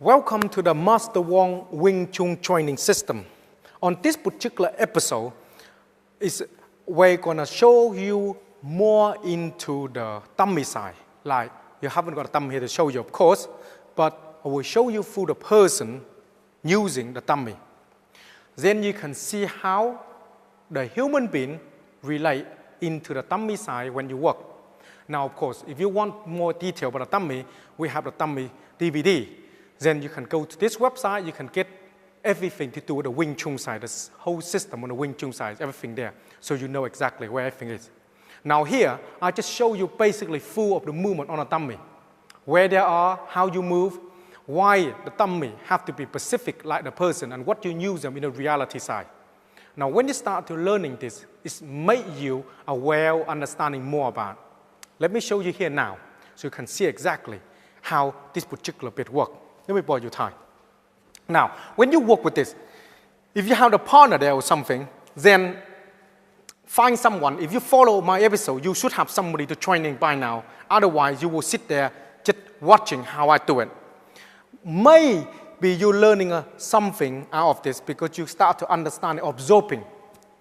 Welcome to the Master Wong Wing Chun training system. On this particular episode, we're going to show you more into the tummy side. Like, you haven't got a tummy here to show you, of course, but I will show you through the person using the tummy. Then you can see how the human being relate into the tummy side when you work. Now, of course, if you want more detail about the tummy, we have the tummy DVD. Then you can go to this website, you can get everything to do with the Wing Chun side, the whole system on the Wing Chun side, everything there, so you know exactly where everything is. Now here, I just show you basically full of the movement on the tummy, where they are, how you move, why the tummy have to be specific like the person, and what you use them in the reality side. Now when you start to learning this, it's make you aware, understanding more about. Let me show you here now, so you can see exactly how this particular bit works. Let me borrow your time. Now, when you work with this, if you have a partner there or something, then find someone. If you follow my episode, you should have somebody to training by now. Otherwise, you will sit there just watching how I do it. Maybe you're learning something out of this because you start to understand absorbing.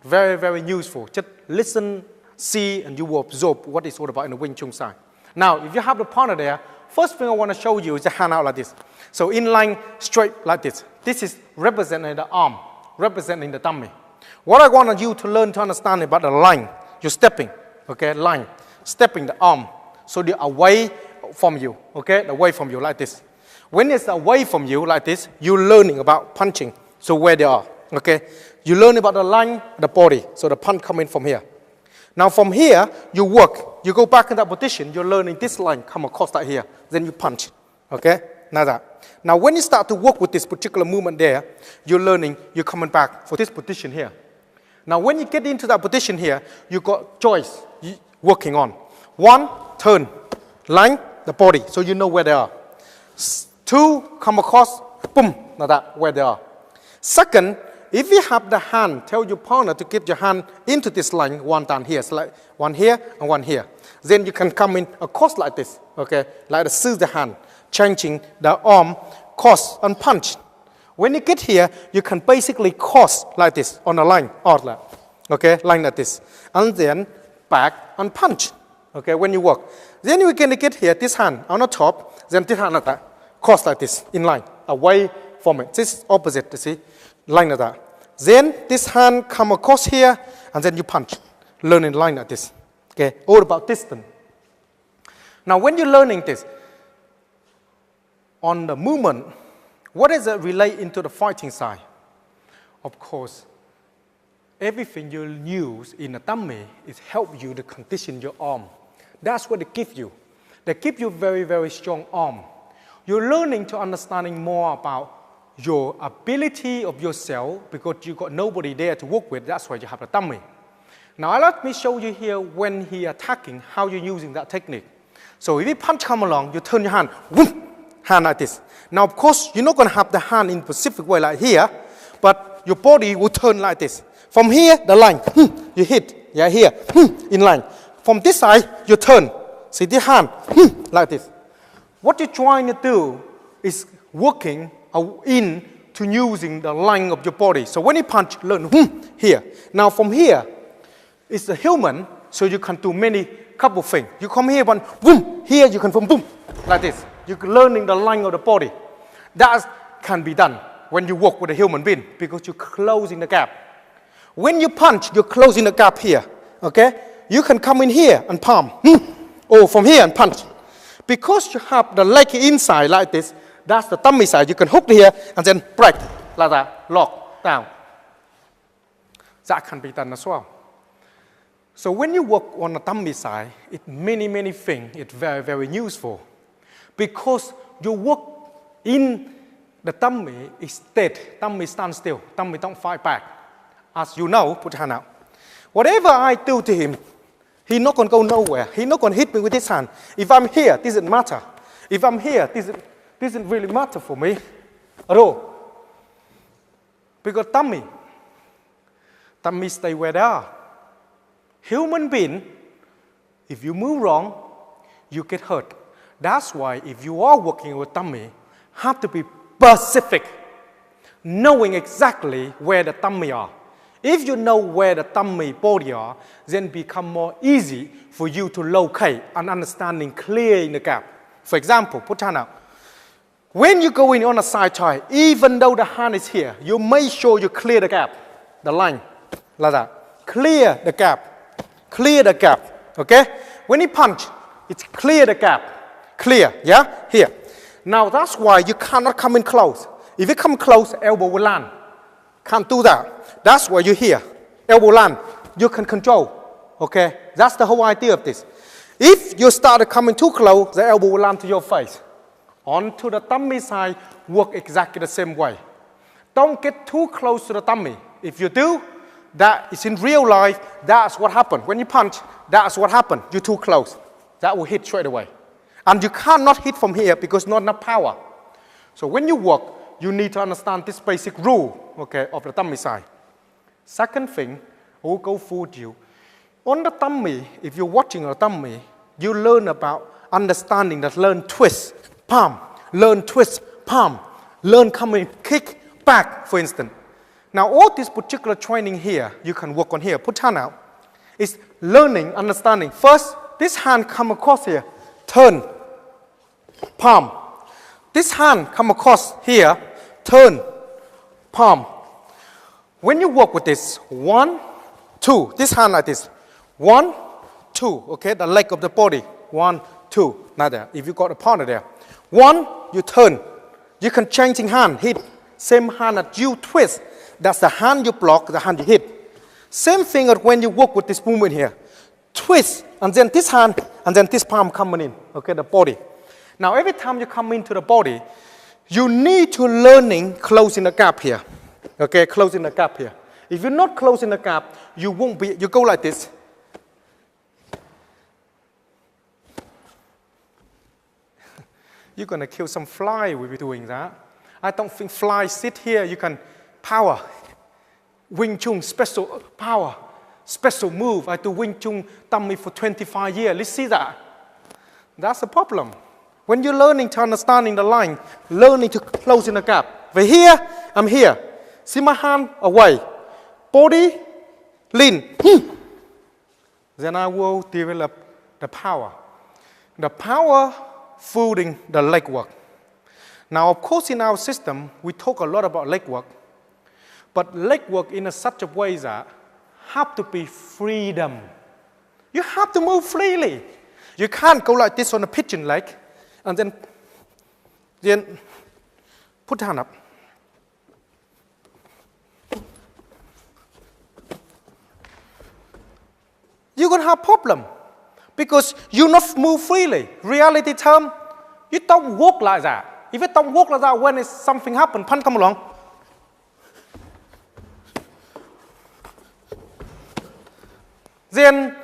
Very, very useful. Just listen, see, and you will absorb what it's all about in the Wing Chun side. Now, if you have the partner there, first thing I want to show you is the hand out like this. So in line, straight like this. This is representing the arm, representing the tummy. What I want you to learn to understand about the line, you're stepping, okay, line, stepping the arm, so they're away from you, okay, away from you like this. When it's away from you like this, you're learning about punching, so where they are, okay. You learn about the line, the body, so the punch coming from here. Now from here, you work, you go back in that position, you're learning this line come across like here, then you punch, okay, now that. Now when you start to work with this particular movement there, you're learning, you're coming back for this position here. Now when you get into that position here, you got choice working on. One, turn, line, the body, so you know where they are. Two, come across, boom, now that, where they are. Second, if you have the hand, tell your partner to get your hand into this line, one down here, so like one here and one here. Then you can come in across like this, okay, like the scissor hand, changing the arm, cross and punch. When you get here, you can basically cross like this on a line, or like, okay, line like this, and then back and punch, okay, when you work. Then you're going to get here, this hand on the top, then this hand like that, cross like this, in line, away from it. This is opposite, you see, line like that. Then this hand come across here, and then you punch, learning line like this, okay, all about distance. Now when you're learning this, on the movement, what does it relate into the fighting side? Of course, everything you use in the tummy is help you to condition your arm. That's what they give you. They give you very, very strong arm. You're learning to understanding more about your ability of yourself because you got nobody there to work with. That's why you have a tummy. Now let me show you here when he attacking, how you're using that technique. So if you punch come along, you turn your hand, whoop, hand like this. Now, of course, you're not going to have the hand in a specific way like here, but your body will turn like this. From here, the line, you hit, yeah, here, in line. From this side, you turn. See the hand, like this. What you're trying to do is working in to using the line of your body. So when you punch, learn, here. Now, from here, it's a human, so you can do couple things. You come here, one, boom, here you can boom, like this. You're learning the line of the body. That can be done when you work with a human being because you're closing the gap. When you punch, you're closing the gap here, okay? You can come in here and palm, or from here and punch. Because you have the leg inside like this, that's the tummy side. You can hook here and then break, like that, lock down. That can be done as well. So when you work on the tummy side, it's many things. It's very, very useful. Because your work in the tummy is dead. Tummy stands still. Tummy don't fight back. As you know, put your hand out. Whatever I do to him, he's not going to go nowhere. He's not going to hit me with his hand. If I'm here, this doesn't matter. If I'm here, this doesn't really matter for me at all. Because tummy stay where they are. Human being, if you move wrong, you get hurt. That's why if you are working with tummy, have to be specific, knowing exactly where the tummy are. If you know where the tummy body are, then it become more easy for you to locate and understanding clear in the gap. For example, put hand out. When you go in on a side tie, even though the hand is here, you make sure you clear the gap, the line, like that. Clear the gap, clear the gap, okay? When you punch, it's clear the gap, clear, yeah? Here. Now that's why you cannot come in close. If you come close, elbow will land. Can't do that. That's why you're here. Elbow land. You can control. Okay? That's the whole idea of this. If you start coming too close, the elbow will land to your face. Onto the tummy side, work exactly the same way. Don't get too close to the tummy. If you do, that is in real life, that's what happened. When you punch, that's what happened. You're too close. That will hit straight away. And you cannot hit from here because not enough power. So when you work, you need to understand this basic rule, okay, of the tummy side. Second thing, I will go through you. On the tummy, if you're watching a tummy, you learn about understanding that learn twist, palm, learn twist, palm, learn coming, kick, back, for instance. Now all this particular training here, you can work on here, put hand out, is learning, understanding. First, this hand come across here, turn, palm. This hand come across here, turn, palm. When you work with this, 1, 2, this hand like this, 1, 2, okay, the leg of the body, 1, 2, not there. If you got a partner there, 1, you turn. You can change in hand, hit. Same hand that you twist, that's the hand you block, the hand you hit. Same thing when you work with this movement here. Twist, and then this hand, and then this palm coming in, okay, the body. Now every time you come into the body, you need to learning closing the gap here. Okay, closing the gap here. If you're not closing the gap, you won't be, you go like this. You're going to kill some fly with you doing that. I don't think flies sit here. You can power. Wing Chun, special power, special move. I do Wing Chun tummy for 25 years. Let's see that. That's the problem. When you're learning to understanding the line, learning to close in the gap. We're here, I'm here. See my hand away. Body, lean. Then I will develop the power. The power folding the leg work. Now, of course, in our system, we talk a lot about leg work. But leg work in such a way that have to be freedom. You have to move freely. You can't go like this on a pigeon leg and then put hand up. You're going to have a problem because you not move freely. Reality term, you don't walk like that. If you don't walk like that, when something happens, punch come along. Then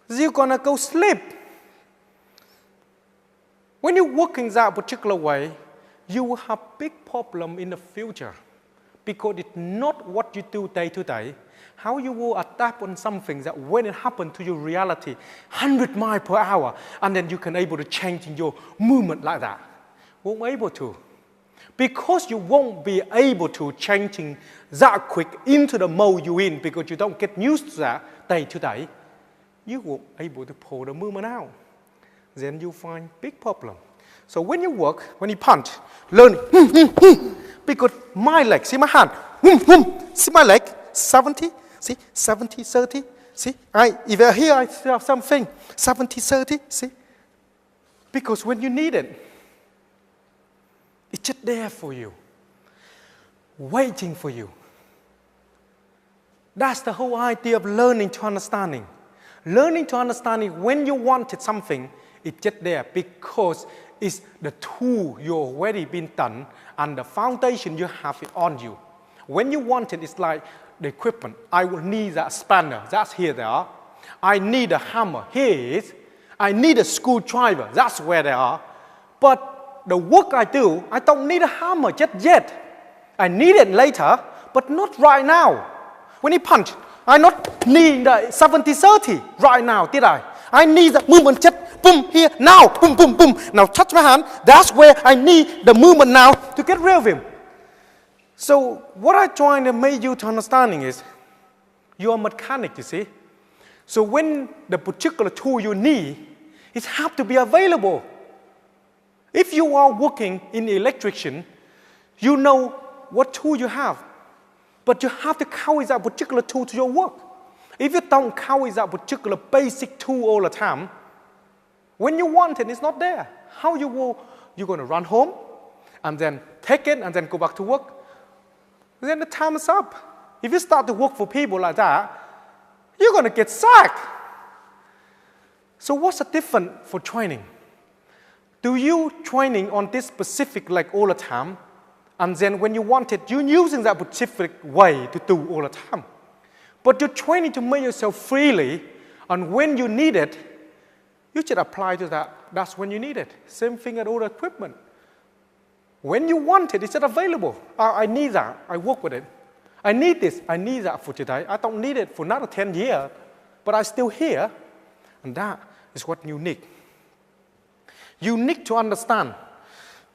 you're going to go sleep. When you're working that particular way, you will have big problem in the future because it's not what you do day to day. How you will adapt on something that when it happens to your reality, 100 miles per hour, and then you can able to change in your movement like that. Won't be able to. Because you won't be able to changing that quick into the mode you're in because you don't get used to that day to day, you won't be able to pull the movement out. Then you find big problem. So when you work, when you punch, learn, because my leg, see my hand, see my leg, 70, see, 70, 30, see, if I here I have something, 70, 30, see, because when you need it, it's just there for you, waiting for you. That's the whole idea of learning to understanding. Learning to understanding when you wanted something, it's just there because it's the tool you already been done and the foundation you have it on you. When you want it, it's like the equipment. I will need that spanner. That's here they are. I need a hammer. Here it is. I need a screwdriver. That's where they are. But the work I do, I don't need a hammer just yet. I need it later, but not right now. When you punch, I not need the 70-30 right now, did I? I need the movement just boom, here, now, boom, boom, boom. Now touch my hand. That's where I need the movement now to get rid of him. So what I'm trying to make you to understanding is, you're a mechanic, you see. So when the particular tool you need, it has to be available. If you are working in electrician, you know what tool you have. But you have to carry that particular tool to your work. If you don't carry that particular basic tool all the time, when you want it, it's not there. How you're going to run home, and then take it, and then go back to work. Then the time is up. If you start to work for people like that, you're going to get sacked. So what's the difference for training? Do you training on this specific like all the time, and then when you want it, you're using that specific way to do all the time. But you're training to make yourself freely, and when you need it, you should apply to that. That's when you need it. Same thing at all the equipment. When you want it, it's not available. I need that. I work with it. I need this. I need that for today. I don't need it for another 10 years, but I'm still here. And that is what you need. You need to understand.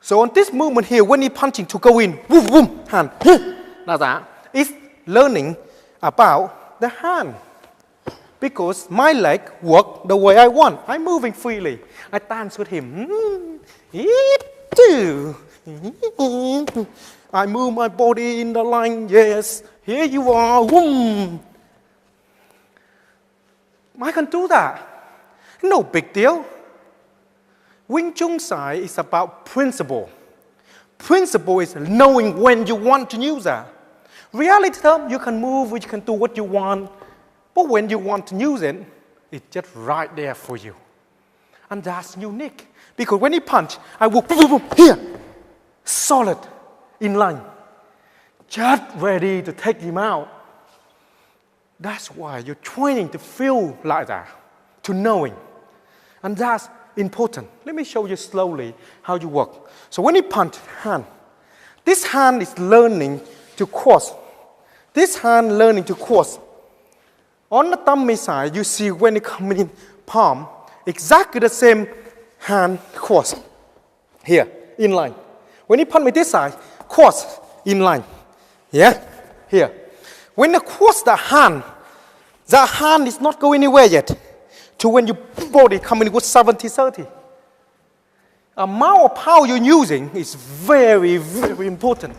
So on this movement here, when you're punching to go in, boom, boom, hand, now that is learning about the hand. Because my leg work the way I want. I'm moving freely. I dance with him. I move my body in the line, yes. Here you are, boom. I can do that. No big deal. Wing Chun Sai is about principle. Principle is knowing when you want to use that. Reality term, you can move, you can do what you want, but when you want to use it, it's just right there for you. And that's unique. Because when you punch, I will boom, boom, boom, here, solid, in line, just ready to take him out. That's why you're training to feel like that, to knowing. And that's important. Let me show you slowly how you work. So when you punch, hand. This hand is learning to cross. This hand learning to cross. On the tummy side, you see when it comes in palm, exactly the same hand cross. Here, in line. When you punch me this side, cross, in line. Yeah? Here. When you cross the hand is not going anywhere yet. To when your body coming with 70-30. Amount of power you're using is very, very important.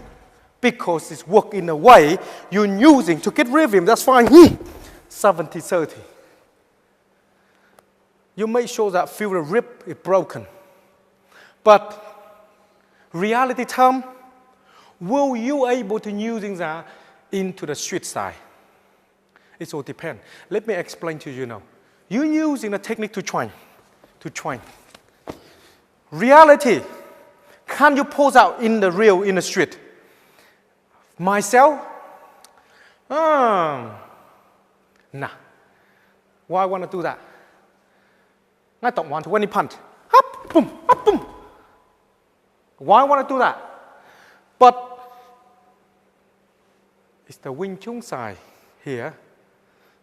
Because it's work in a way you're using to get rid of him. That's fine. 70-30. You make sure that feel the rib is broken. But reality term, will you able to using that into the street side? It all depends. Let me explain to you now. You're using a technique to train. Reality, can you pose out in the street? Myself? Nah. Why I want to do that? I don't want to. When you punch, up, boom, up, boom. Why I want to do that? But it's the Wing Chun side here.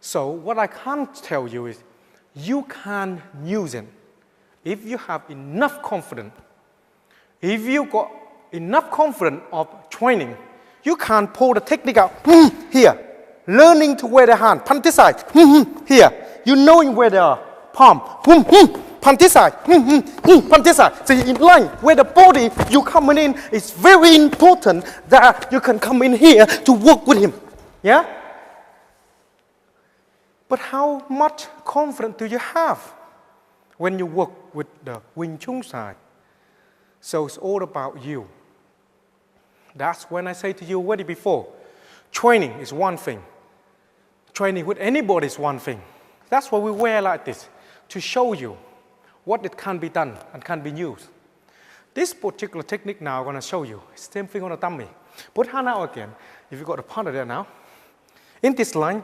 So what I can't tell you is, you can use it if you have enough confidence. If you got enough confidence of training, you can pull the technique out here, learning to wear the hand, punch this side, here, you knowing where they are, palm, punch this side, punch this side. So in line where the body you coming in, it's very important that you can come in here to work with him. Yeah. But how much confidence do you have when you work with the Wing Chun side? So it's all about you. That's when I say to you already before, training is one thing. Training with anybody is one thing. That's why we wear like this, to show you what it can be done and can be used. This particular technique now I'm going to show you. Same thing on the tummy. Put hand out again. If you got the partner there now. In this line,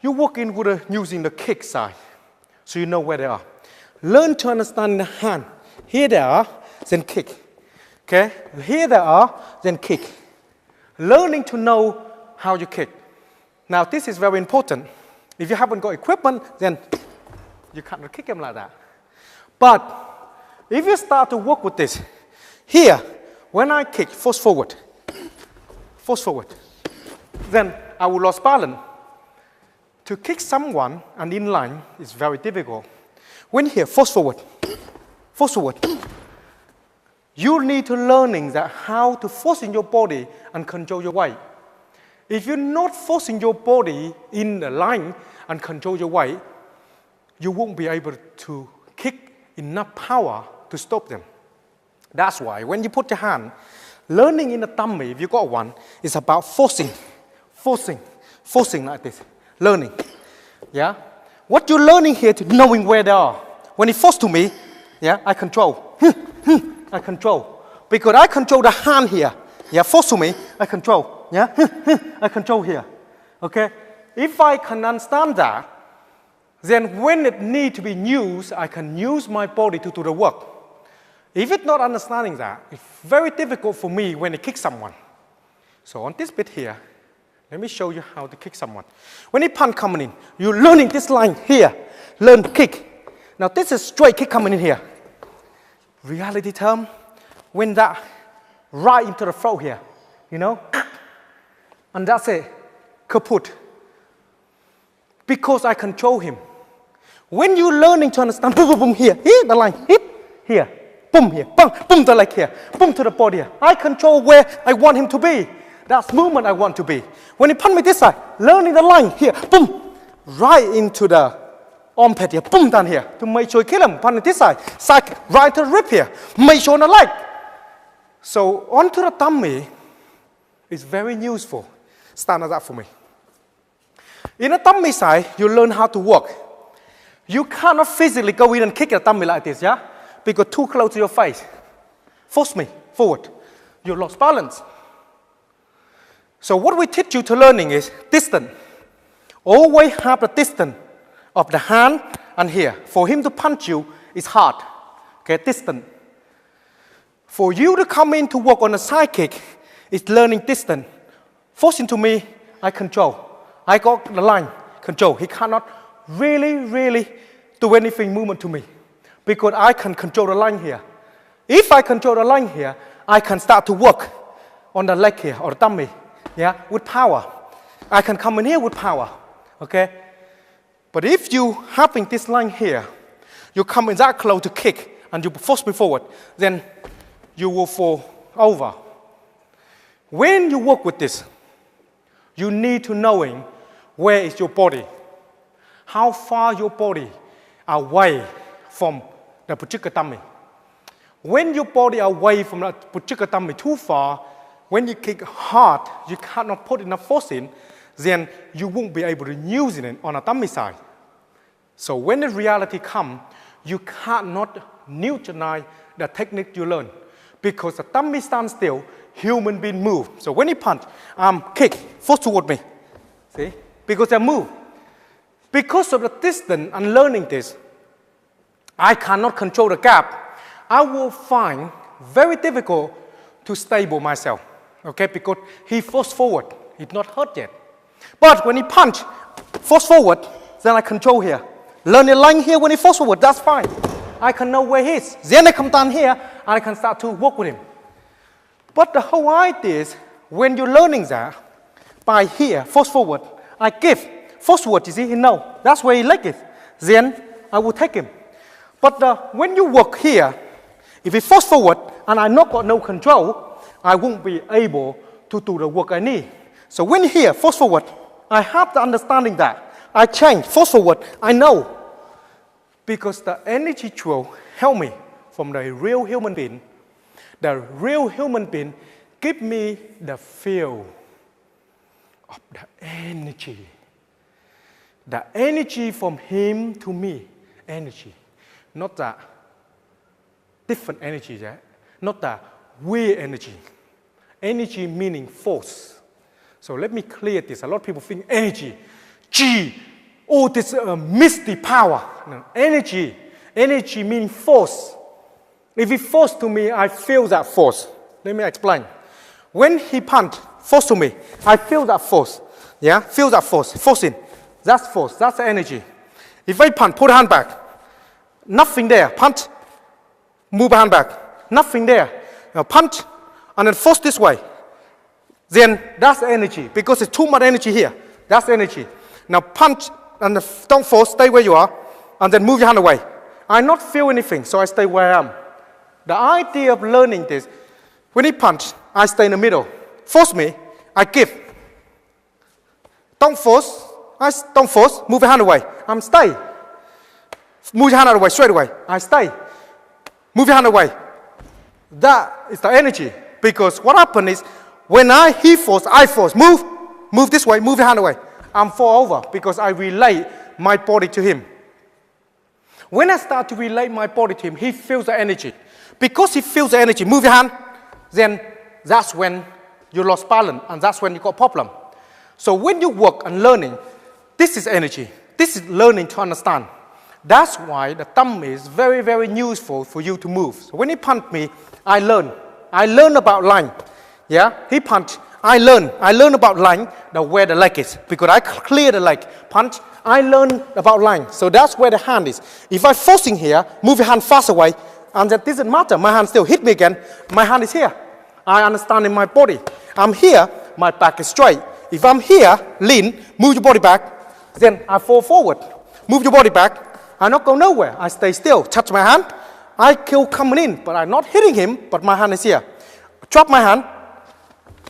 you work in with using the kick side, so you know where they are. Learn to understand the hand. Here they are, then kick. Okay? Here they are, then kick. Learning to know how you kick. Now this is very important. If you haven't got equipment, then you can't kick them like that. But if you start to work with this, here, when I kick, force forward, then I will lose balance. To kick someone and in line is very difficult. When here, force forward, you need to learning that how to force in your body and control your weight. If you're not forcing your body in the line and control your weight, you won't be able to kick enough power to stop them. That's why when you put your hand, learning in the tummy, if you got one, is about forcing like this, learning. Yeah? What you're learning here to knowing where they are. When it force to me, yeah, I control. I control. Because I control the hand here. Yeah, force to me, I control. Yeah, I control here. Okay? If I can understand that, then when it needs to be used, I can use my body to do the work. If it's not understanding that, it's very difficult for me when I kick someone. So on this bit here, let me show you how to kick someone. When a punch coming in, you're learning this line here. Learn to kick. Now this is straight kick coming in here. Reality term, when that right into the throat here, you know? And that's it. Kaput. Because I control him. When you're learning to understand, boom, boom, boom, here, hit the line, hit, here, boom, here, boom, boom, the leg here, boom to the body here. I control where I want him to be. That's movement I want to be. When he punch me this side, learning the line here, boom, right into the armpit here, boom, down here, to make sure you kill him, punch this side, right to the rib here, make sure on the leg. So onto the tummy is very useful. Stand up for me. In the tummy side, you learn how to walk. You cannot physically go in and kick the tummy like this, yeah? Because too close to your face. Force me forward. You lost balance. So what we teach you to learning is distance. Always have the distance of the hand and here. For him to punch you is hard. Okay, distance. For you to come in to work on a side kick is learning distance. Forcing to me, I control. I got the line, control. He cannot really do anything movement to me because I can control the line here. If I control the line here, I can start to work on the leg here or the tummy, yeah, with power. I can come in here with power, okay? But if you having this line here, you come in that close to kick and you force me forward, then you will fall over. When you work with this, you need to knowing where is your body, how far your body away from the particular tummy. When your body away from the particular tummy too far, when you kick hard, you cannot put enough force in, then you won't be able to use it on a tummy side. So when the reality comes, you cannot neutralize the technique you learn because the tummy stands still, human being move. So when you punch, kick, force toward me. See? Because I move. Because of the distance and learning this, I cannot control the gap. I will find very difficult to stable myself. Okay? Because he forced forward. He's not hurt yet. But when he punch, force forward, then I control here. Learn the line here when he force forward, that's fine. I can know where he is. Then I come down here and I can start to work with him. But the whole idea is when you're learning that, by here, force forward, I give. Force forward, you see, he knows. That's where he like it. Then I will take him. But when you work here, if he force forward and I not got no control, I won't be able to do the work I need. So when here, force forward, I have the understanding that. I change, force forward, I know. Because the energy flow help me from the real human being. The real human being give me the feel of the energy. The energy from him to me, energy. Not the different energy, yeah? Not the weird energy. Energy meaning force. So let me clear this. A lot of people think energy, G, oh, this misty power. No, energy. Energy means force. If he force to me, I feel that force. Let me explain. When he punch, force to me, I feel that force. Yeah, feel that force. Force in. That's force. That's the energy. If I punch, put the hand back. Nothing there. Punch. Move your hand back. Nothing there. Now punch and then force this way. Then that's energy because it's too much energy here. That's energy. Now punch and don't force. Stay where you are and then move your hand away. I not feel anything, so I stay where I am. The idea of learning this, when he punch, I stay in the middle. Force me, I give. Don't force. Don't force. Move your hand away. I'm stay. Move your hand out of the way, straight away. I stay. Move your hand away. That is the energy. Because what happened is, when he force, I force. Move. Move this way. Move your hand away. I'm fall over because I relate my body to him. When I start to relate my body to him, he feels the energy. Because he feels the energy, move your hand, then that's when you lost balance and that's when you got problem. So when you work on learning, this is energy. This is learning to understand. That's why the thumb is very, very useful for you to move. So when he punch me, I learn. I learn about line. Yeah, he punch, I learn. I learn about line, where the leg is. Because I clear the leg. Punch, I learn about line. So that's where the hand is. If I'm forcing here, move your hand fast away, and that doesn't matter. My hand still hit me again. My hand is here. I understand in my body. I'm here, my back is straight. If I'm here, lean, move your body back, then I fall forward. Move your body back. I not go nowhere. I stay still. Touch my hand. I kill coming in, but I'm not hitting him, but my hand is here. Drop my hand.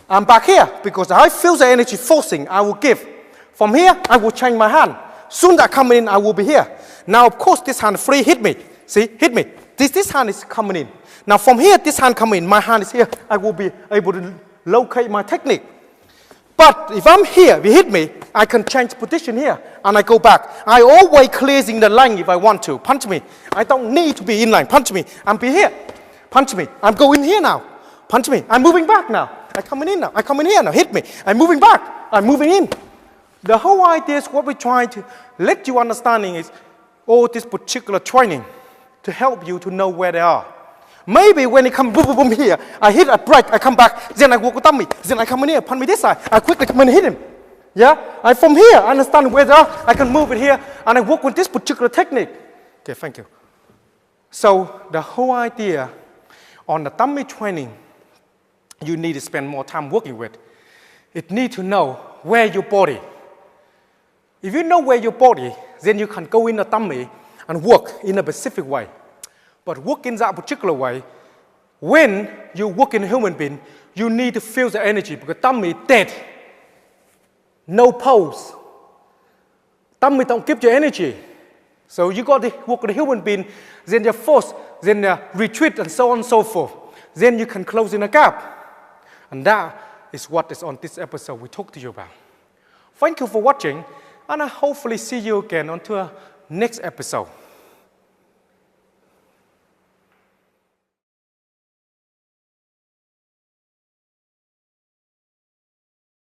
I'm back here because I feel the energy forcing. I will give. From here, I will change my hand. Soon as I come in, I will be here. Now, of course, this hand free hit me. See, hit me. This hand is coming in. Now, from here, this hand coming in. My hand is here. I will be able to locate my technique. But if I'm here, if you hit me, I can change position here and I go back. I always clearing the line if I want to. Punch me. I don't need to be in line. Punch me. I'm be here. Punch me. I'm going here now. Punch me. I'm moving back now. I'm coming in now. I'm coming here now. Hit me. I'm moving back. I'm moving in. The whole idea is what we're trying to let you understanding is all this particular training to help you to know where they are. Maybe when it comes boom, boom, boom here, I hit a break, I come back, then I walk with tummy, then I come in here, punch me this side, I quickly come in and hit him. Yeah? From here, I understand where they are, I can move it here, and I work with this particular technique. Okay, thank you. So the whole idea on the tummy training, you need to spend more time working with. It need to know where your body. If you know where your body, then you can go in the tummy and work in a specific way. But work in that particular way, when you work in a human being, you need to feel the energy because tummy dead. No pulse. Tummy don't give you energy. So you got to work with a human being, then you force, then you retreat and so on and so forth. Then you can close in a gap. And that is what is on this episode we talked to you about. Thank you for watching, and I hopefully see you again on to our next episode.